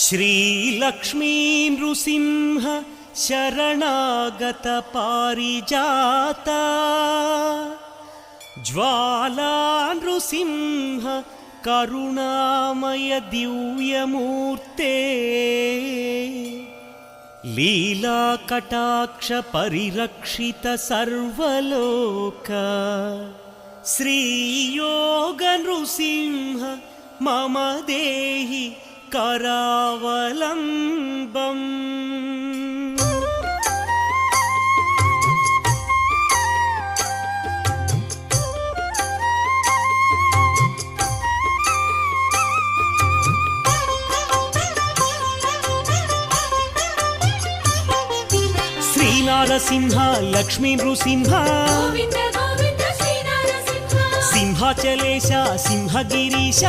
श्रीलक्ष्मी नृसिंह शरणागत पारिजाता ज्वाला नृसिंह करुणामय दिव्यमूर्ते लीला कटाक्ष परिरक्षित सर्वलोक श्रीयोग नृसिंह मम देहि करावलम्बम्। श्रीनारसिंह लक्ष्मी नृसिंह सिंहाचलेश सिंहगिरीश